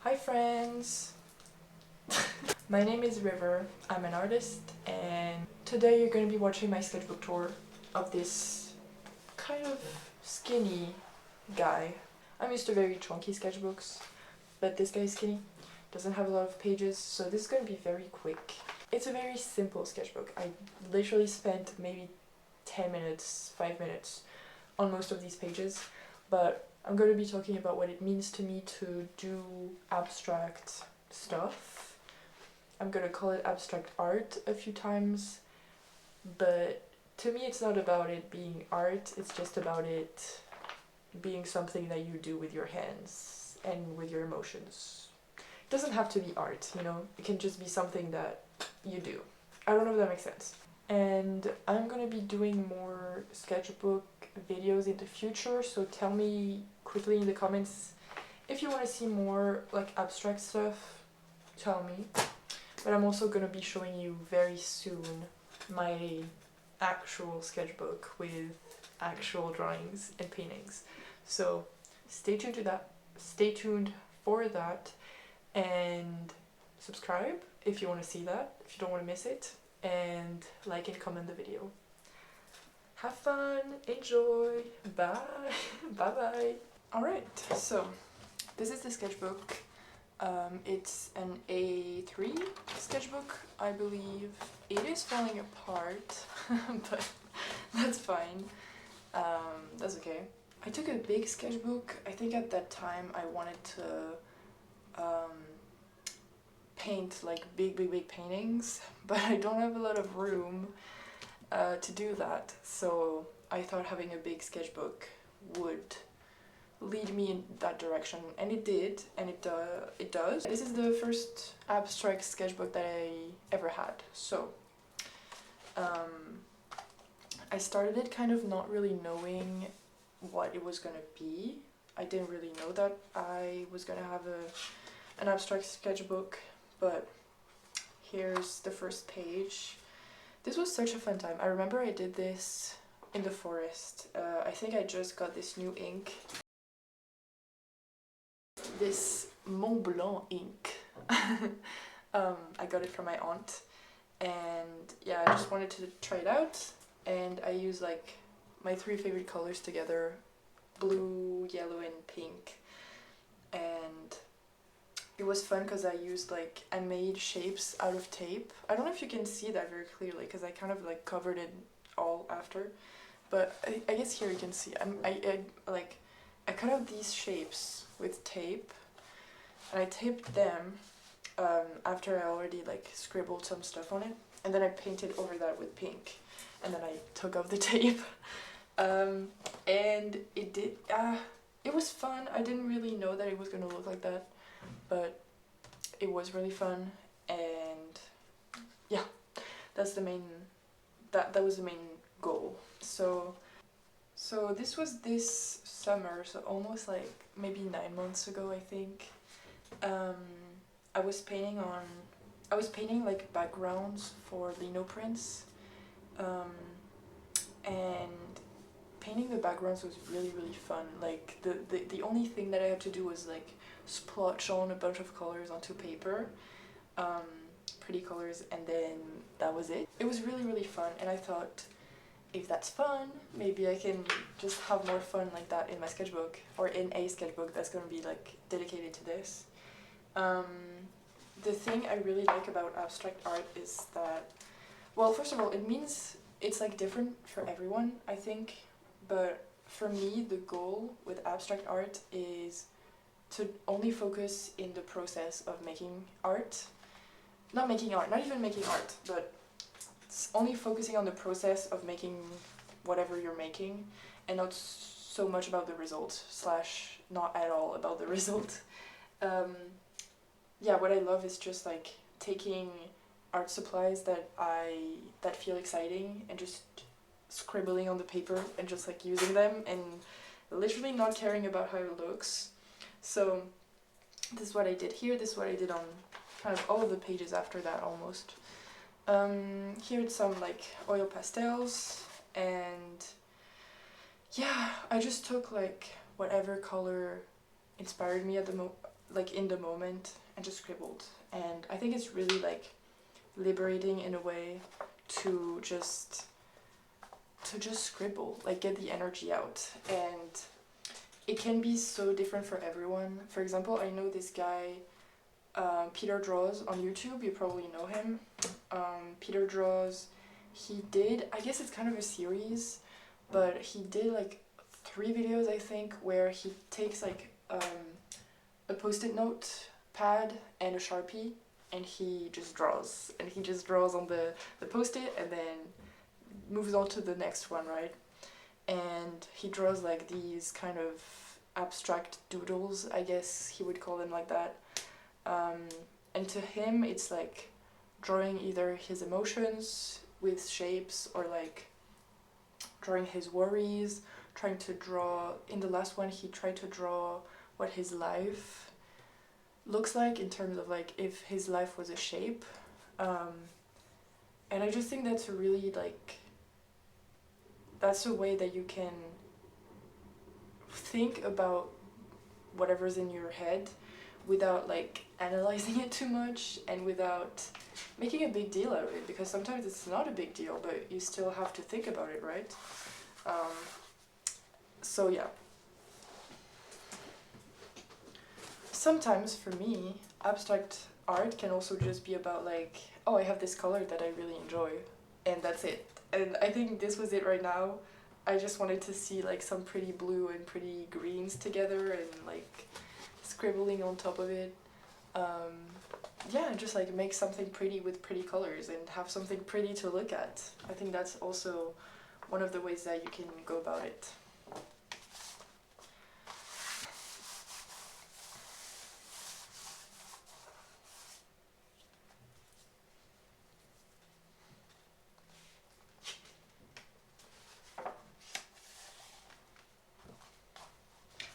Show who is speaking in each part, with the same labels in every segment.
Speaker 1: Hi friends! My name is River, I'm an artist, and today you're going to be watching my sketchbook tour of this kind of skinny guy. I'm used to very chunky sketchbooks, but this guy is skinny, doesn't have a lot of pages, so this is going to be very quick. It's a very simple sketchbook. I literally spent maybe 10 minutes, 5 minutes on most of these pages, but I'm going to be talking about what it means to me to do abstract stuff. I'm going to call it abstract art a few times, but to me it's not about it being art, it's just about it being something that you do with your hands and with your emotions. It doesn't have to be art, you know, it can just be something that you do. I don't know if that makes sense. And I'm gonna be doing more sketchbook videos in the future, so tell me quickly in the comments if you want to see more like abstract stuff, tell me. But I'm also gonna be showing you very soon my actual sketchbook with actual drawings and paintings. So stay tuned to that. Stay tuned for that, and subscribe if you want to see that, if you don't want to miss it, and like and comment the video. Have fun, enjoy, bye, bye bye. Alright, so this is the sketchbook. It's an A3 sketchbook, I believe. It is falling apart, but that's fine. That's okay. I took a big sketchbook. I think at that time I wanted to paint like big paintings, but I don't have a lot of room to do that, so I thought having a big sketchbook would lead me in that direction, and it did, and it does. This is the first abstract sketchbook that I ever had, so I started it kind of not really knowing what it was gonna be. I didn't really know that I was gonna have an abstract sketchbook, but here's the first page. This was such a fun time. I remember I did this in the forest. I think I just got this new ink. This Mont Blanc ink. I got it from my aunt, and yeah, I just wanted to try it out, and I used like my 3 favorite colors together: blue, yellow, and pink. And it was fun because I made shapes out of tape. I don't know if you can see that very clearly because I kind of like covered it all after, but I guess here you can see. I cut out these shapes with tape, and I taped them after I already like scribbled some stuff on it, and then I painted over that with pink, and then I took off the tape, and it was fun. I didn't really know that it was gonna look like that, but it was really fun, and yeah, that's the main, that was the main goal. So this was this summer, so almost like maybe 9 months ago, I think. I was painting like backgrounds for lino prints, and painting the backgrounds was really fun. Like the only thing that I had to do was like splotch on a bunch of colors onto paper, pretty colors, and then that was it. It was really fun, and I thought, if that's fun, maybe I can just have more fun like that in my sketchbook, or in a sketchbook that's gonna be like dedicated to this. The thing I really like about abstract art is that, well, first of all, it means it's like different for everyone, I think, but for me the goal with abstract art is to only focus in the process of making art. Not even making art, but only focusing on the process of making whatever you're making, and not so much about the result, / not at all about the result. Yeah, what I love is just like taking art supplies that feel exciting and just scribbling on the paper and just like using them and literally not caring about how it looks. So this is what I did here, this is what I did on kind of all of the pages after that almost. Here it's some like oil pastels, and yeah, I just took like whatever color inspired me at like in the moment and just scribbled. And I think it's really like liberating in a way to just scribble, like get the energy out. And it can be so different for everyone. For example, I know this guy, Peter Draws on YouTube, you probably know him. Peter Draws, he did, I guess it's kind of a series, but he did like 3 videos I think where he takes like a post-it note pad and a Sharpie and he just draws. And he just draws on the post-it and then moves on to the next one, right? And he draws like these kind of abstract doodles, I guess he would call them like that. And to him it's like drawing either his emotions with shapes or like drawing his worries, trying to draw, in the last one he tried to draw what his life looks like in terms of like if his life was a shape. And I just think that's a really like, that's a way that you can think about whatever's in your head without like analyzing it too much and without making a big deal out of it, because sometimes it's not a big deal but you still have to think about it, right? So yeah. Sometimes for me, abstract art can also just be about like, oh, I have this color that I really enjoy and that's it. And I think this was it right now. I just wanted to see like some pretty blue and pretty greens together and like scribbling on top of it. Yeah, just like make something pretty with pretty colors and have something pretty to look at. I think that's also one of the ways that you can go about it.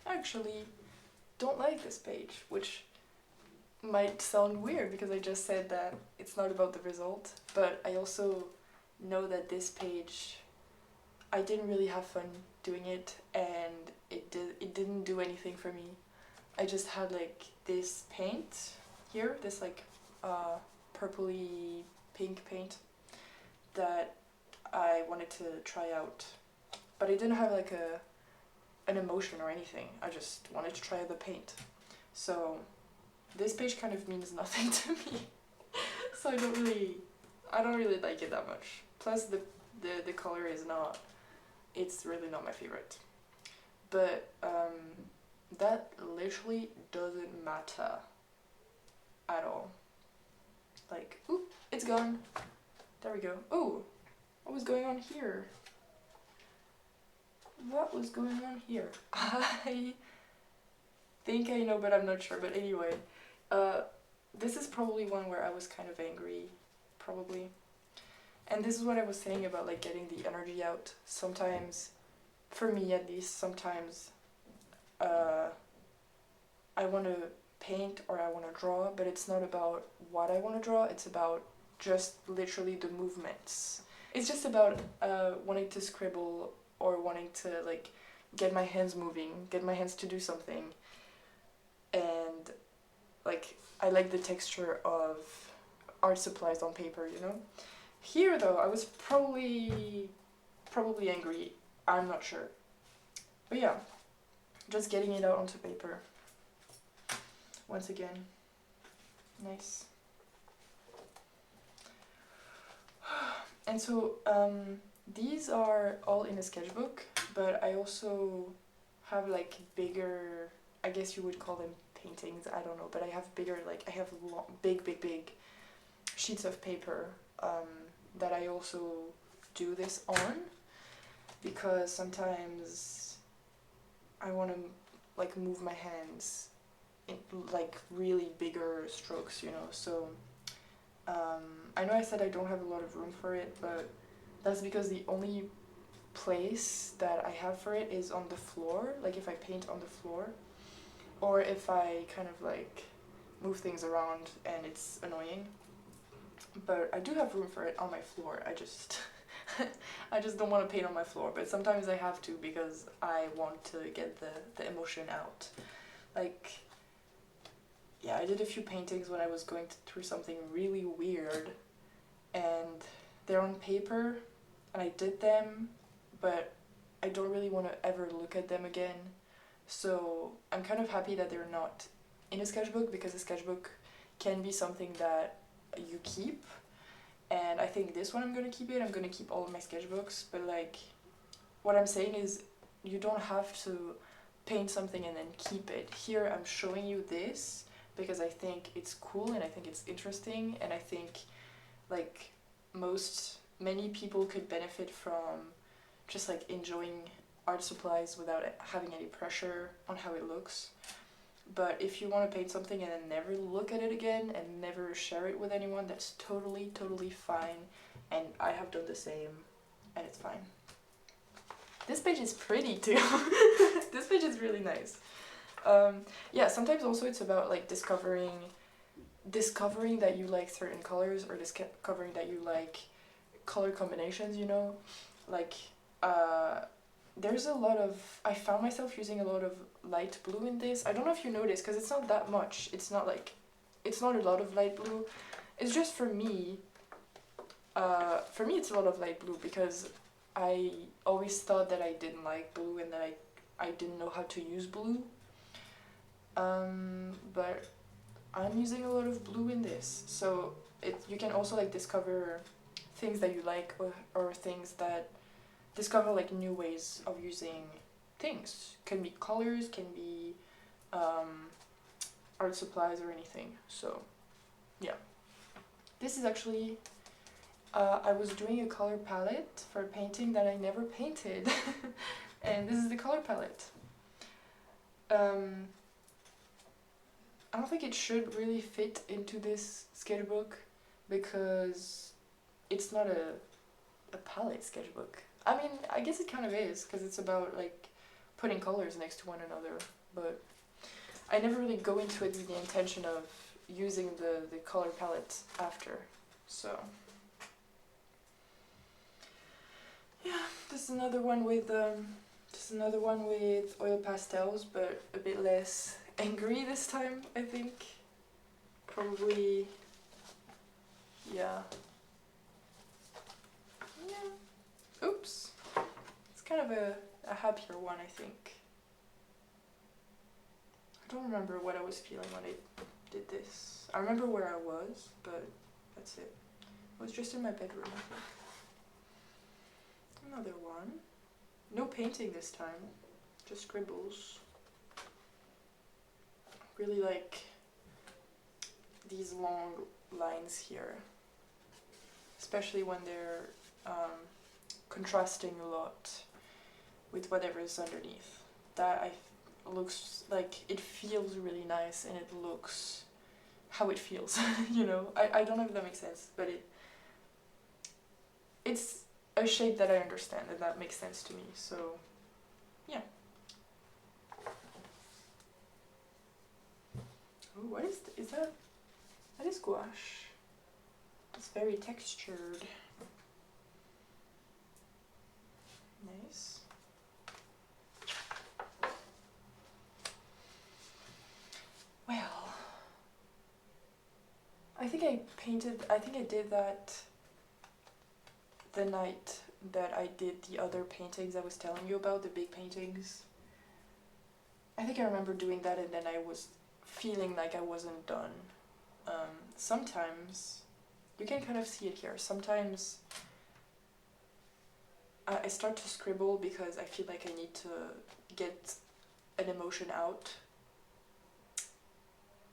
Speaker 1: I actually don't like this page, which might sound weird because I just said that it's not about the result, but I also know that this page, I didn't really have fun doing it and it didn't do anything for me. I just had like this paint here, this like purpley pink paint that I wanted to try out, but I didn't have like an emotion or anything. I just wanted to try the paint. So this page kind of means nothing to me. So I don't really like it that much. Plus the color is not, it's really not my favorite. But that literally doesn't matter at all. Like, ooh, it's gone. There we go. Ooh, what was going on here? What was going on here? I think I know, but I'm not sure. But anyway, this is probably one where I was kind of angry, probably. And this is what I was saying about like getting the energy out. Sometimes, for me at least, sometimes I want to paint or I want to draw, but it's not about what I want to draw, it's about just literally the movements. It's just about wanting to scribble or wanting to like get my hands moving, get my hands to do something. And like I like the texture of art supplies on paper, you know? Here though, I was probably angry, I'm not sure. But yeah, just getting it out onto paper. Once again, nice. And so these are all in a sketchbook, but I also have like bigger, I guess you would call them paintings, I don't know, but I have bigger, like I have long, big sheets of paper that I also do this on, because sometimes I want to like move my hands in like really bigger strokes, you know. So I know I said I don't have a lot of room for it, but that's because the only place that I have for it is on the floor, like if I paint on the floor, or if I kind of like move things around and it's annoying. But I do have room for it on my floor. I just I just don't want to paint on my floor, but sometimes I have to because I want to get the emotion out. Like yeah, I did a few paintings when I was going through something really weird, and they're on paper, and I did them, but I don't really want to ever look at them again. So I'm kind of happy that they're not in a sketchbook, because a sketchbook can be something that you keep. And I think this one I'm gonna keep it. I'm gonna keep all of my sketchbooks, but like, what I'm saying is, you don't have to paint something and then keep it. Here I'm showing you this because I think it's cool and I think it's interesting, and I think like many people could benefit from just like enjoying art supplies without having any pressure on how it looks. But if you want to paint something and then never look at it again and never share it with anyone, that's totally fine, and I have done the same, and it's fine. This page is pretty too. This page is really nice. Yeah, sometimes also it's about like discovering that you like certain colors, or discovering that you like color combinations, you know? Like, there's a lot of, I found myself using a lot of light blue in this. I don't know if you noticed, because it's not that much. It's not a lot of light blue. It's just for me it's a lot of light blue, because I always thought that I didn't like blue and that I didn't know how to use blue. But I'm using a lot of blue in this. So you can also like discover things that you like, or things that discover like new ways of using things. Can be colors, can be art supplies or anything. So yeah. This is actually, I was doing a color palette for a painting that I never painted. And this is the color palette. I don't think it should really fit into this sketchbook, because it's not a palette sketchbook. I mean, I guess it kind of is, because it's about like putting colors next to one another, but I never really go into it with the intention of using the color palette after. So yeah, this is another one with oil pastels, but a bit less angry this time, I think. Probably, yeah. Oops. It's kind of a happier one, I think. I don't remember what I was feeling when I did this. I remember where I was, but that's it. I was just in my bedroom, I think. Another one. No painting this time, just scribbles. Really like these long lines here, especially when they're contrasting a lot with whatever is underneath. That looks like, it feels really nice, and it looks how it feels. You know, I don't know if that makes sense, but it's a shape that I understand, and that makes sense to me. So yeah. Ooh, what is that? That is gouache. It's very textured. Nice. Well, I think I did that the night that I did the other paintings I was telling you about, the big paintings. I think I remember doing that, and then I was feeling like I wasn't done. Sometimes, you can kind of see it here, sometimes I start to scribble because I feel like I need to get an emotion out.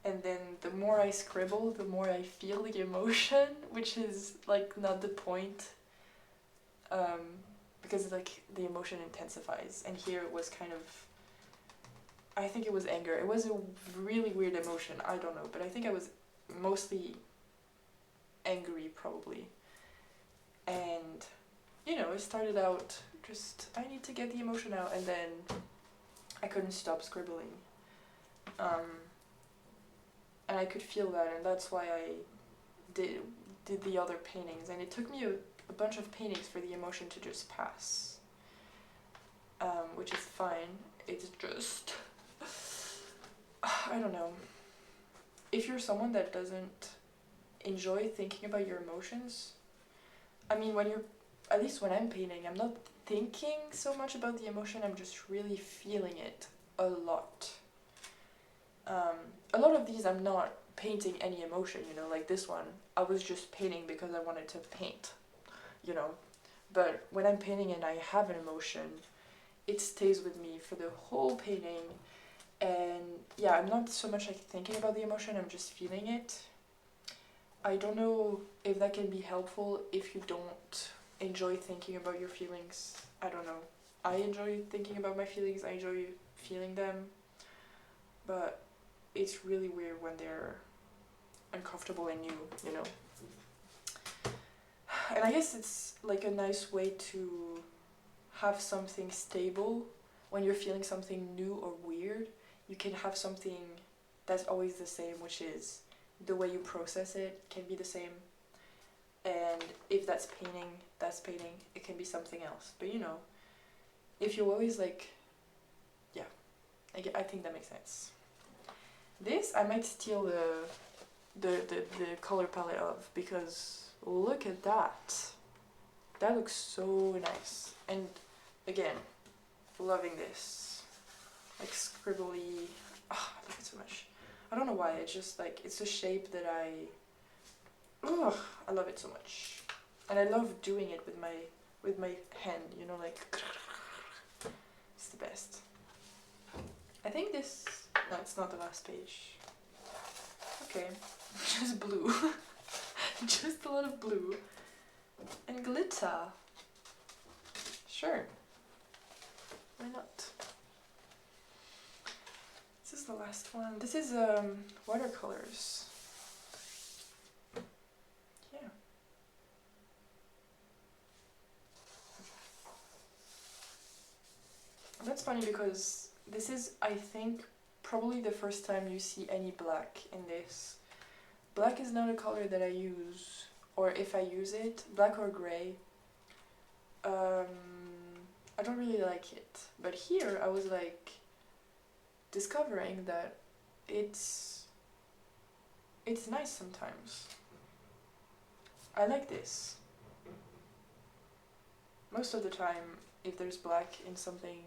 Speaker 1: And then the more I scribble, the more I feel the emotion, which is like not the point. Because like the emotion intensifies, and here it was kind of, I think it was anger. It was a really weird emotion, I don't know, but I think I was mostly angry, probably. And, you know, it started out just, I need to get the emotion out, and then I couldn't stop scribbling. And I could feel that, and that's why I did the other paintings, and it took me a bunch of paintings for the emotion to just pass. Which is fine, it's just, I don't know. if you're someone that doesn't enjoy thinking about your emotions, I mean, when you're, at least when I'm painting, I'm not thinking so much about the emotion, I'm just really feeling it a lot. A lot of these I'm not painting any emotion, you know, like this one, I was just painting because I wanted to paint, you know. But when I'm painting and I have an emotion, it stays with me for the whole painting. And yeah, I'm not so much like thinking about the emotion, I'm just feeling it. I don't know if that can be helpful if you don't enjoy thinking about your feelings. I don't know. I enjoy thinking about my feelings, I enjoy feeling them, but it's really weird when they're uncomfortable and new, you know. And I guess it's like a nice way to have something stable when you're feeling something new or weird. You can have something that's always the same, which is the way you process it can be the same. And if that's painting, that's painting. It can be something else. But you know, if you always like, yeah, I think that makes sense. This I might steal the color palette of, because look at that. That looks so nice. And again, loving this. Like scribbly. Oh, I love it so much. I don't know why, it's just like, it's a shape that I love it so much. And I love doing it with my hand, you know, like, it's the best. I think this, no, it's not the last page. Okay, just blue. Just a lot of blue. And glitter. Sure. Why not? This is the last one. This is watercolors. Yeah. That's funny because this is, I think, probably the first time you see any black in this. Black is not a color that I use, or if I use it, black or gray, I don't really like it. But here I was like discovering that it's nice sometimes. I like this. Most of the time, if there's black in something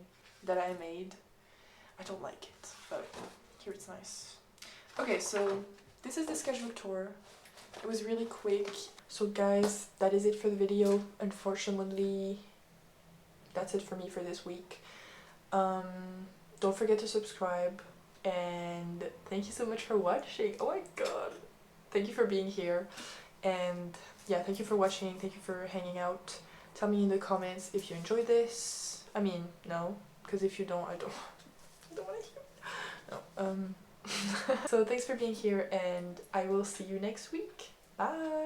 Speaker 1: that I made, I don't like it, but here it's nice. Okay, so this is the sketchbook tour. It was really quick. So guys, that is it for the video. Unfortunately, that's it for me for this week. Don't forget to subscribe, and thank you so much for watching. Oh my god. Thank you for being here, and yeah, thank you for watching, thank you for hanging out. Tell me in the comments if you enjoyed this. I mean, no, because if you don't, I don't want to hear. No. So thanks for being here, and I will see you next week. Bye!